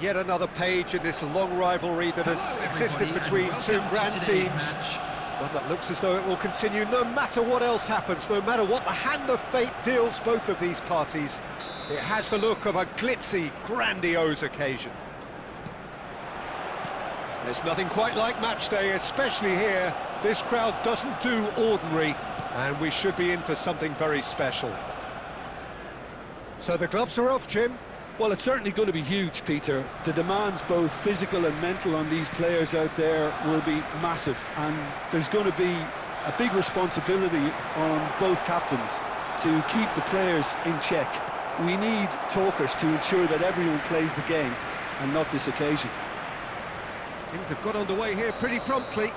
Yet another page in this long rivalry that has existed between two grand teams. One that looks as though it will continue no matter what else happens, no matter what the hand of fate deals both of these parties. It has the look of a glitzy, grandiose occasion. There's nothing quite like match day, especially here. This crowd doesn't do ordinary, and we should be in for something very special. So the gloves are off, Jim. Well, it's certainly going to be huge, Peter. The demands, both physical and mental, on these players out there will be massive, and there's going to be a big responsibility on both captains to keep the players in check. We need talkers to ensure that everyone plays the game, and not this occasion. Things have got underway here pretty promptly.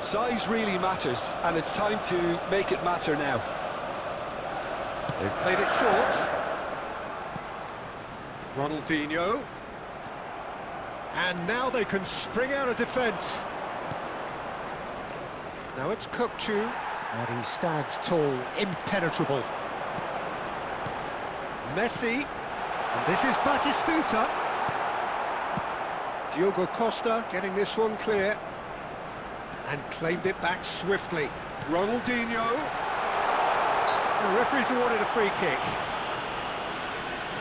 Size really matters, and it's time to make it matter now. They've played it short. Ronaldinho. And now they can spring out of defence. Now it's Kökçü. And he stands tall, impenetrable. Messi. And this is Batistuta. Diogo Costa getting this one clear. And claimed it back swiftly. Ronaldinho. The referee's awarded a free kick.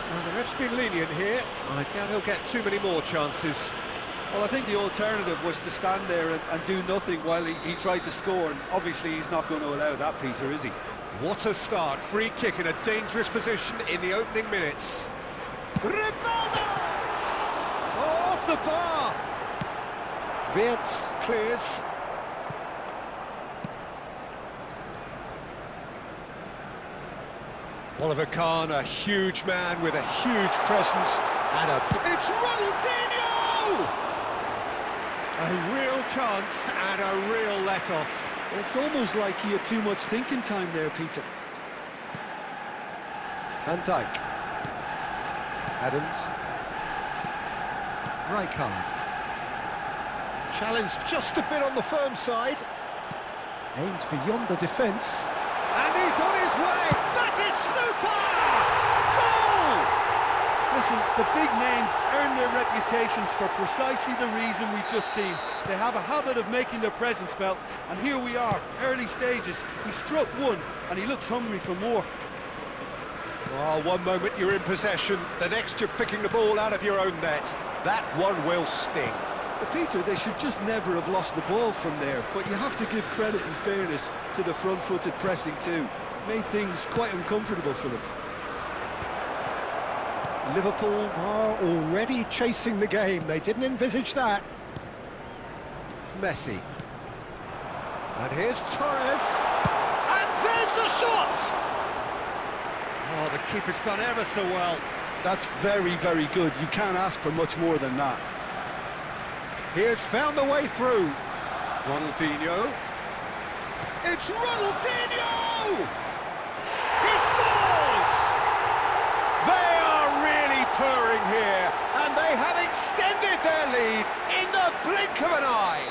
Now, the ref's been lenient here. I doubt he'll get too many more chances. Well, I think the alternative was to stand there and do nothing while he tried to score, and obviously he's not going to allow that, Peter, is he? What a start. Free kick in a dangerous position in the opening minutes. Rivaldo! Oh, off the bar! Wirtz clears. Oliver Kahn, a huge man with a huge presence, and it's Ronaldinho! A real chance and a real let-off. It's almost like he had too much thinking time there, Peter. Van Dijk. Adams. Rijkaard. Challenged just a bit on the firm side. Aimed beyond the defence. And he's on his way! Batistuta! Goal! Listen, the big names earn their reputations for precisely the reason we've just seen. They have a habit of making their presence felt, and here we are, early stages. He struck one, and he looks hungry for more. Oh, one moment you're in possession, the next you're picking the ball out of your own net. That one will sting. But Peter, they should just never have lost the ball from there, but you have to give credit and fairness to the front-footed pressing too. Made things quite uncomfortable for them. Liverpool are already chasing the game. They didn't envisage that. Messi. And here's Torres. And there's the shot! Oh, the keeper's done ever so well. That's very, very good. You can't ask for much more than that. He has found the way through. Ronaldinho. It's Ronaldinho! He scores! They are really purring here, and they have extended their lead in the blink of an eye.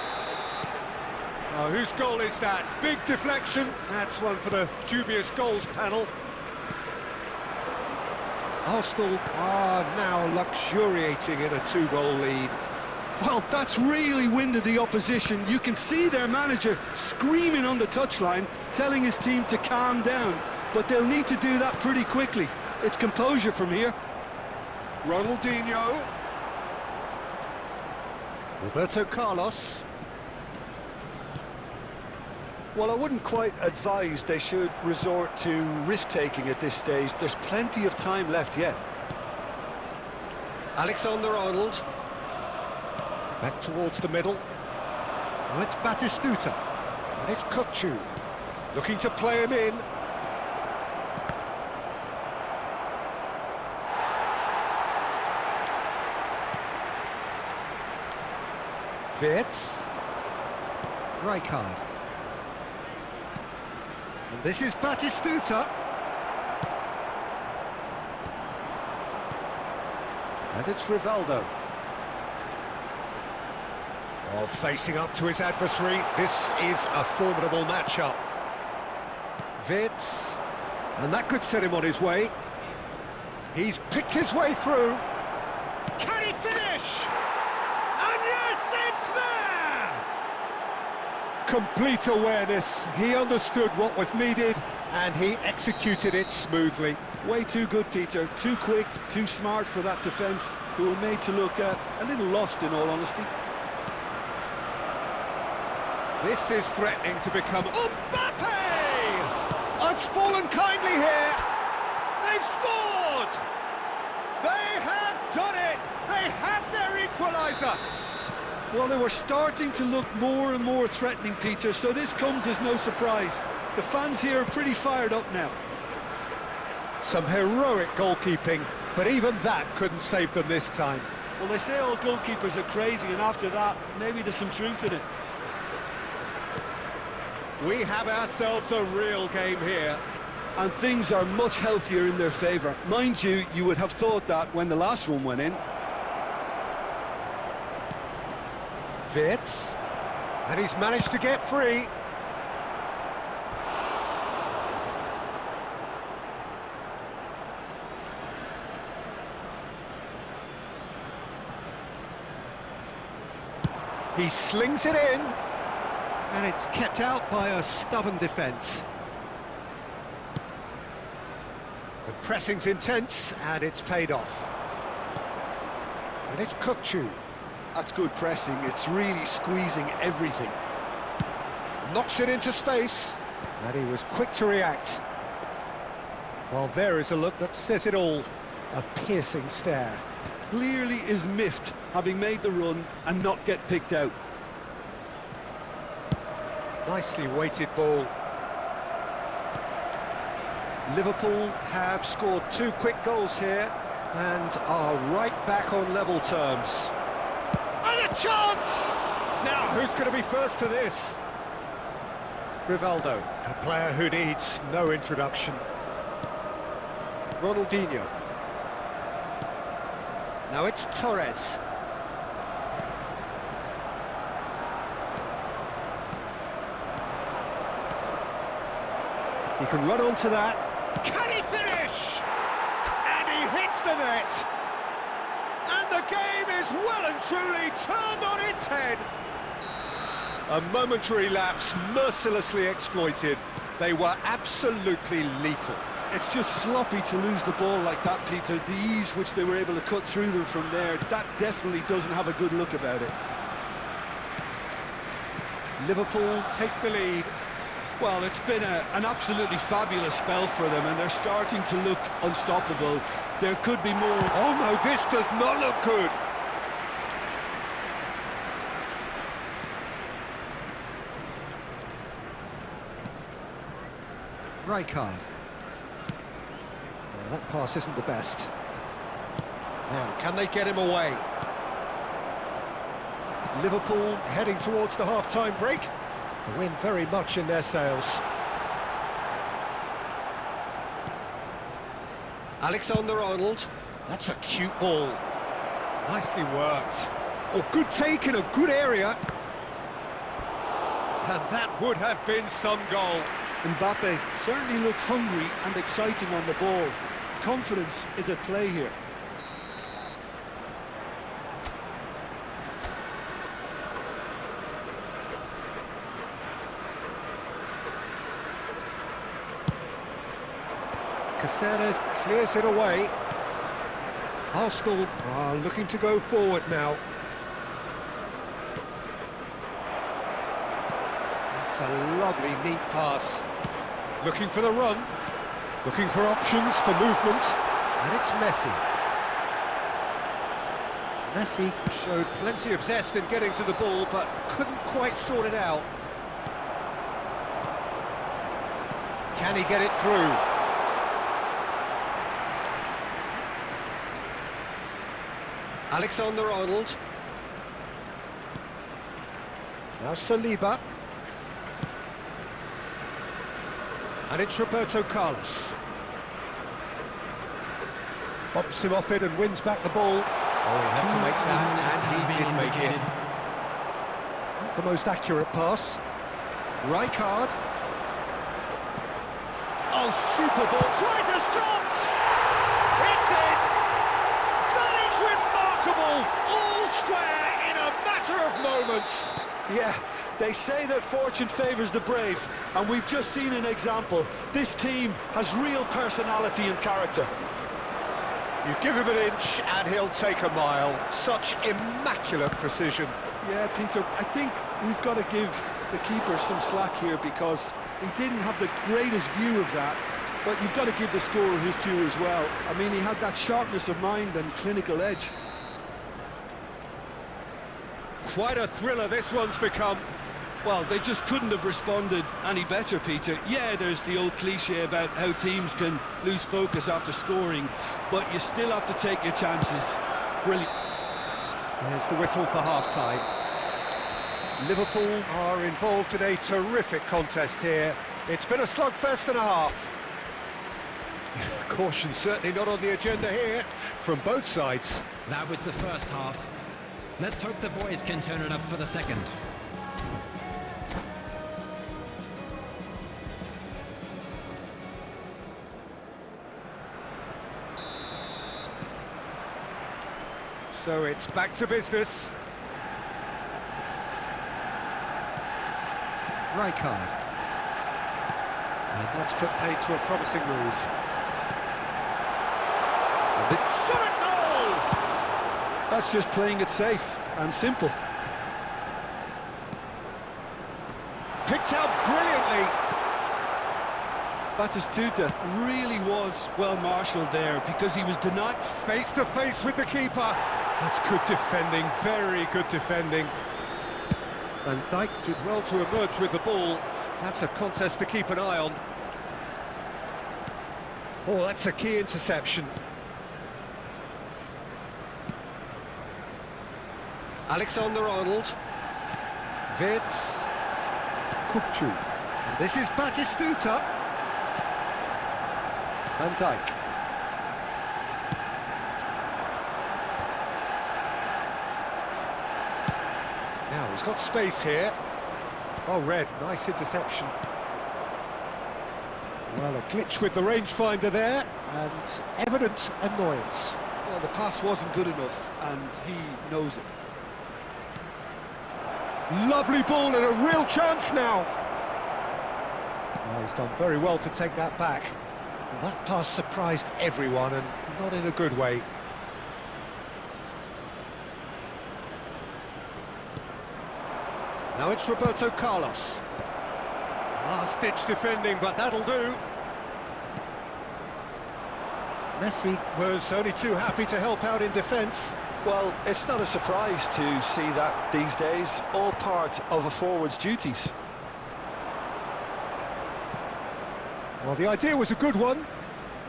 Oh, whose goal is that? Big deflection. That's one for the dubious goals panel. Arsenal are now luxuriating in a two-goal lead. Well, that's really winded the opposition. You can see their manager screaming on the touchline, telling his team to calm down. But they'll need to do that pretty quickly. It's composure from here. Ronaldinho. Roberto Carlos. Well, I wouldn't quite advise they should resort to risk-taking at this stage. There's plenty of time left yet. Alexander-Arnold. Back towards the middle. Now it's Batistuta. And it's Kökçü. Looking to play him in. Wirtz. Rijkaard. And this is Batistuta. And it's Rivaldo. Oh, facing up to his adversary, this is a formidable matchup. Wirtz, and that could set him on his way. He's picked his way through. Can he finish? And yes, it's there! Complete awareness. He understood what was needed and he executed it smoothly. Way too good, Peter. Too quick, too smart for that defence, who were made to look a little lost, in all honesty. This is threatening to become Mbappe! It's fallen kindly here. They've scored! They have done it! They have their equaliser! Well, they were starting to look more and more threatening, Peter, so this comes as no surprise. The fans here are pretty fired up now. Some heroic goalkeeping, but even that couldn't save them this time. Well, they say all goalkeepers are crazy, and after that, maybe there's some truth in it. We have ourselves a real game here. And things are much healthier in their favour. Mind you, you would have thought that when the last one went in. Wirtz, and he's managed to get free. He slings it in, and it's kept out by a stubborn defence. The pressing's intense, and it's paid off. And it's Kukçu. That's good pressing, it's really squeezing everything. Knocks it into space, and he was quick to react. Well, there is a look that says it all. A piercing stare. Clearly is miffed, having made the run and not get picked out. Nicely weighted ball. Liverpool have scored 2 quick goals here and are right back on level terms. And a chance! Now, who's going to be first to this? Rivaldo, a player who needs no introduction. Ronaldinho. Now it's Torres. He can run onto that. Can he finish? And he hits the net. And the game is well and truly turned on its head. A momentary lapse mercilessly exploited. They were absolutely lethal. It's just sloppy to lose the ball like that, Peter. The ease which they were able to cut through them from there, that definitely doesn't have a good look about it. Liverpool take the lead. Well, it's been an absolutely fabulous spell for them, and they're starting to look unstoppable. There could be more. Oh no, this does not look good. Rijkaard. Well, that pass isn't the best. Now, can they get him away? Liverpool heading towards the half-time break. The wind very much in their sails. Alexander-Arnold. That's a cute ball. Nicely worked. Oh, good take in a good area. And that would have been some goal. Mbappe certainly looked hungry and exciting on the ball. Confidence is at play here. Caceres clears it away. Arsenal are looking to go forward now. That's a lovely, neat pass. Looking for the run. Looking for options for movement. And it's Messi. Messi showed plenty of zest in getting to the ball, but couldn't quite sort it out. Can he get it through? Alexander-Arnold. Now Saliba. And it's Roberto Carlos. Bumps him off it and wins back the ball. Oh, he had to make that, and he did make it. Not the most accurate pass. Rijkaard. Oh, super ball. Tries a shot! It's in! That is square in a matter of moments. Yeah, they say that fortune favours the brave, and we've just seen an example. This team has real personality and character. You give him an inch and he'll take a mile. Such immaculate precision. Yeah, Peter, I think we've got to give the keeper some slack here because he didn't have the greatest view of that, but you've got to give the scorer his due as well. I mean, he had that sharpness of mind and clinical edge. Quite a thriller this one's become. Well, they just couldn't have responded any better, Peter. Yeah, there's the old cliche about how teams can lose focus after scoring, but you still have to take your chances. Brilliant. There's the whistle for half-time. Liverpool are involved in a terrific contest here. It's been a slugfest and a half. Caution certainly not on the agenda here from both sides. That was the first half. Let's hope the boys can turn it up for the second. So it's back to business. Rijkaard. And that's put paid to a promising move. And it's shot at goal! That's just playing it safe and simple. Picked out brilliantly. Batistuta really was well marshalled there because he was denied. Face to face with the keeper. That's good defending, very good defending. Van Dijk did well to emerge with the ball. That's a contest to keep an eye on. Oh, that's a key interception. Alexander-Arnold. Wirtz. Kukçu. And this is Batistuta. Van Dijk. Now he's got space here. Oh, Red, nice interception. Well, a glitch with the rangefinder there, and evident annoyance. Well, the pass wasn't good enough, and he knows it. Lovely ball and a real chance now. Oh, he's done very well to take that back. Well, that pass surprised everyone, and not in a good way. Now it's Roberto Carlos. Last-ditch defending, but that'll do. Messi was only too happy to help out in defence. Well, it's not a surprise to see that these days, all part of a forward's duties. Well, the idea was a good one.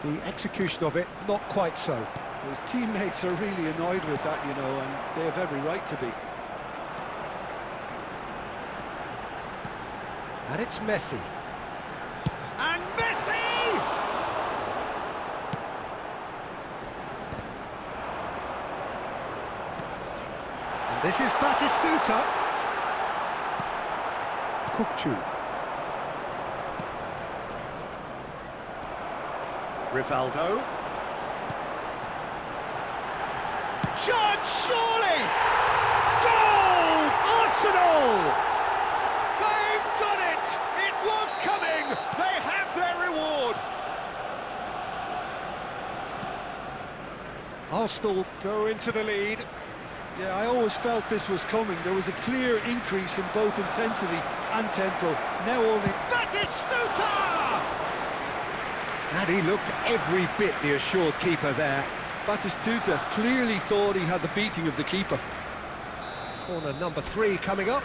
The execution of it, not quite so. His teammates are really annoyed with that, you know, and they have every right to be. And it's Messi. And Messi! And this is Batistuta. Kukçu. Rivaldo. Chance, surely! Goal! Arsenal! They've done it! It was coming! They have their reward! Arsenal go into the lead. Yeah, I always felt this was coming. There was a clear increase in both intensity and tempo. Now all the... Batistuta! And he looked every bit the assured keeper there. Batistuta clearly thought he had the beating of the keeper. Corner number 3 coming up.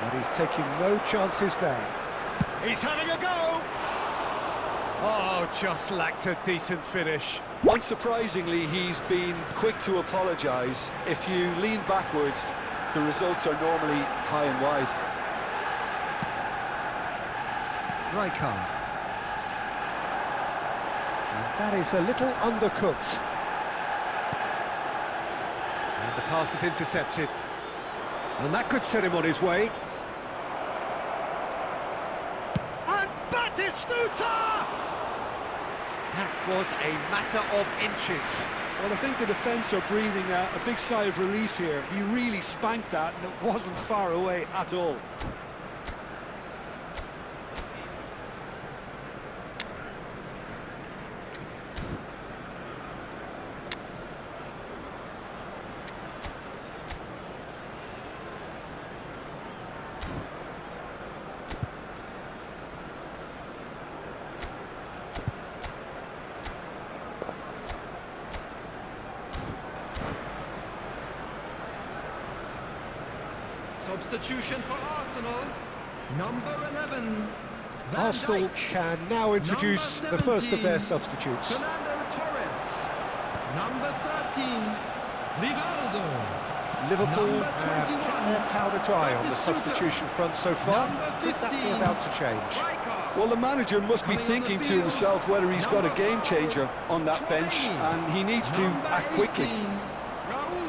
And he's taking no chances there. He's having a go! Oh, just lacked a decent finish. Unsurprisingly, he's been quick to apologise. If you lean backwards, the results are normally high and wide. Rijkaard. And that is a little undercooked. And the pass is intercepted. And that could set him on his way. And Batistuta! That was a matter of inches. Well, I think the defence are breathing a big sigh of relief here. He really spanked that, and it wasn't far away at all. Substitution for Arsenal, number 11. Van Arsenal Dijk. can now introduce Number the first of their 17, substitutes. Fernando Torres. Number 13, Rivaldo. Liverpool Number have 21, kept their powder dry on the Batistuta. substitution front so far. Number Could that be 15, about to change? Rijkaard. Well, the manager must be Coming on the thinking to field, himself whether he's got a number game 5, changer on that bench, Chouameni. and he needs to Number act quickly. 18, Raul.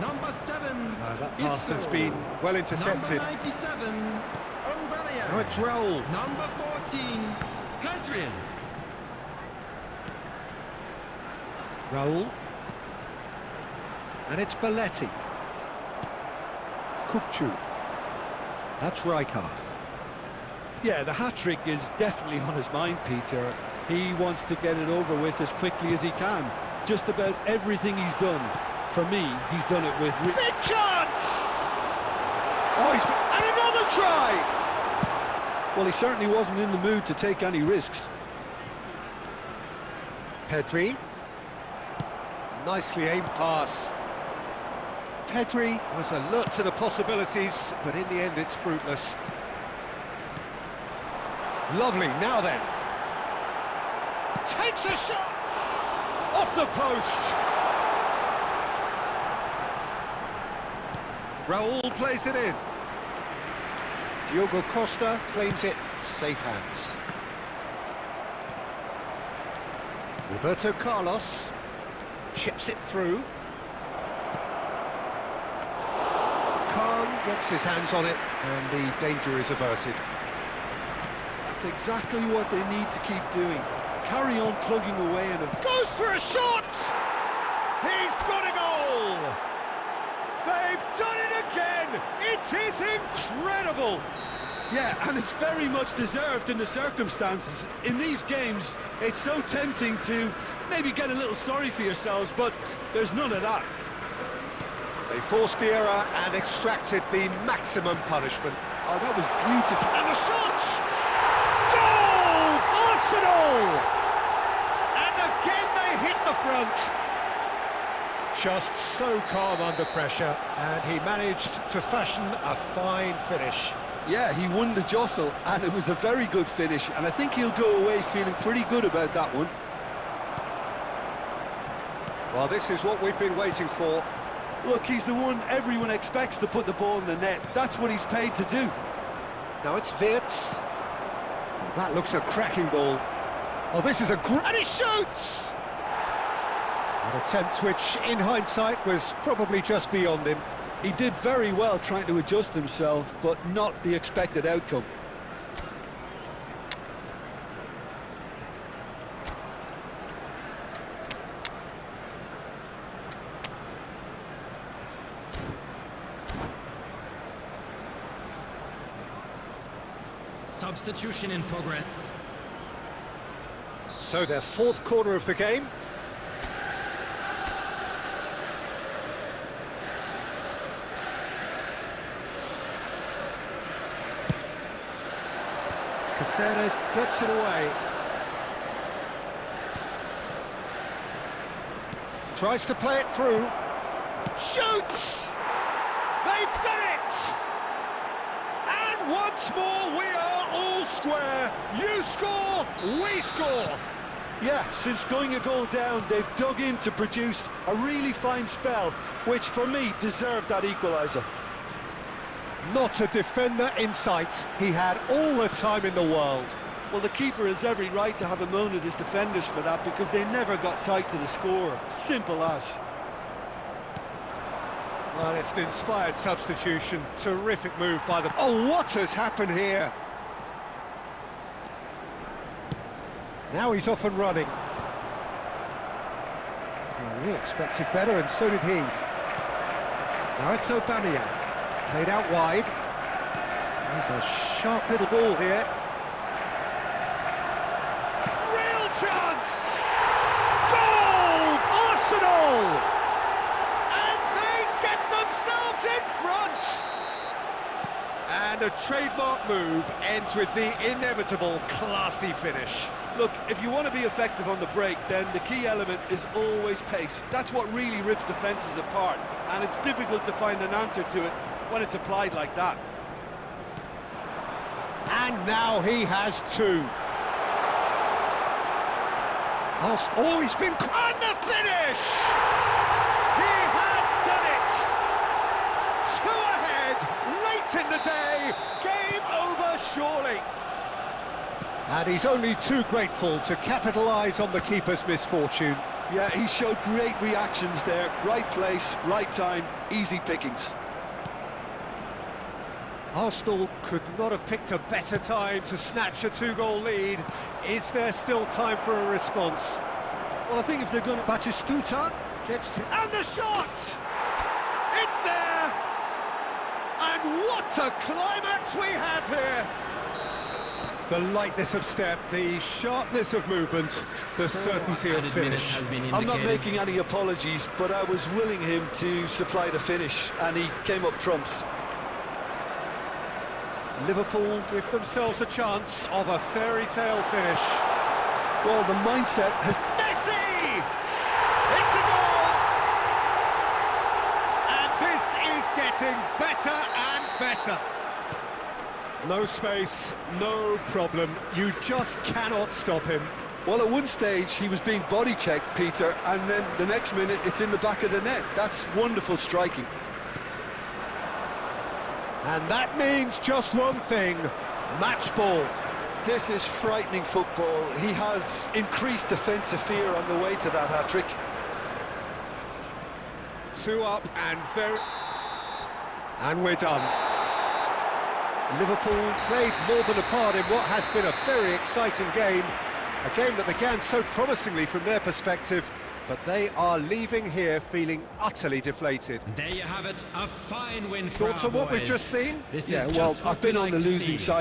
Number 7, That pass has Isco. been well intercepted. Number 97, Aubameyang. Now it's Raul. Number 14, Hadrian. Raul. And it's Belletti. Kupchu. That's Rijkaard. Yeah, the hat-trick is definitely on his mind, Peter. He wants to get it over with as quickly as he can. Just about everything he's done, for me, he's done it with... Big chance! Oh, and another try! Well, he certainly wasn't in the mood to take any risks. Pedri. Nicely aimed pass. Pedri was alert to the possibilities, but in the end it's fruitless. Lovely, now then. Takes a shot! Off the post! Raul plays it in. Diogo Costa claims it, safe hands. Roberto Carlos chips it through. Khan gets his hands on it, and the danger is averted. That's exactly what they need to keep doing. Carry on plugging away and... Goes for a shot! He's got a goal! They've done it again! It is incredible! Yeah, and it's very much deserved in the circumstances. In these games, it's so tempting to maybe get a little sorry for yourselves, but there's none of that. They forced the error and extracted the maximum punishment. Oh, that was beautiful. And the shot! Goal! Arsenal! And again they hit the front. Just so calm under pressure, and he managed to fashion a fine finish. Yeah, he won the jostle, and it was a very good finish, and I think he'll go away feeling pretty good about that one. Well, this is what we've been waiting for. Look, he's the one everyone expects to put the ball in the net. That's what he's paid to do. Now it's Wirtz. Oh, that looks a cracking ball. Oh, this is a great... And he shoots! An attempt which, in hindsight, was probably just beyond him. He did very well trying to adjust himself, but not the expected outcome. Substitution in progress. So their fourth corner of the game. Caceres gets it away. Tries to play it through. Shoots! They've done it! And once more we are all square. You score, we score. Yeah, since going a goal down, they've dug in to produce a really fine spell, which for me deserved that equaliser. Not a defender in sight. He had all the time in the world. Well, the keeper has every right to have a moan at his defenders for that, because they never got tight to the score. Simple as. Well, it's an inspired substitution. Terrific move by the... Oh, what has happened here? Now he's off and running. Well, we expected better, and so did he. Now it's Aubameyang. Played out wide. There's a sharp little ball here. Real chance! Goal! Arsenal! And they get themselves in front! And a trademark move ends with the inevitable classy finish. Look, if you want to be effective on the break, then the key element is always pace. That's what really rips defences apart, and it's difficult to find an answer to it when it's applied like that. And now he has two. Oh, he's been... And the finish! He has done it! Two ahead, late in the day, game over surely. And he's only too grateful to capitalise on the keeper's misfortune. Yeah, he showed great reactions there. Right place, right time, easy pickings. Arsenal could not have picked a better time to snatch a two-goal lead. Is there still time for a response? Well, I think if they're going to... Batistuta gets to... And the shot! It's there! And what a climax we have here! The lightness of step, the sharpness of movement, the certainty of finish. I'm not making any apologies, but I was willing him to supply the finish, and he came up trumps. Liverpool give themselves a chance of a fairy tale finish. Well, the mindset has... Messi! It's a goal! And this is getting better and better. No space, no problem. You just cannot stop him. Well, at one stage, he was being body-checked, Peter, and then the next minute, it's in the back of the net. That's wonderful striking. And that means just one thing, match ball. This is frightening football. He has increased defensive fear on the way to that hat-trick. Two up and very... And we're done. Liverpool played more than a part in what has been a very exciting game. A game that began so promisingly from their perspective, but they are leaving here feeling utterly deflated. There you have it, a fine win for Thoughts our on what we've boys. just seen? This Yeah, is well, just what I've been we on like the to losing see. side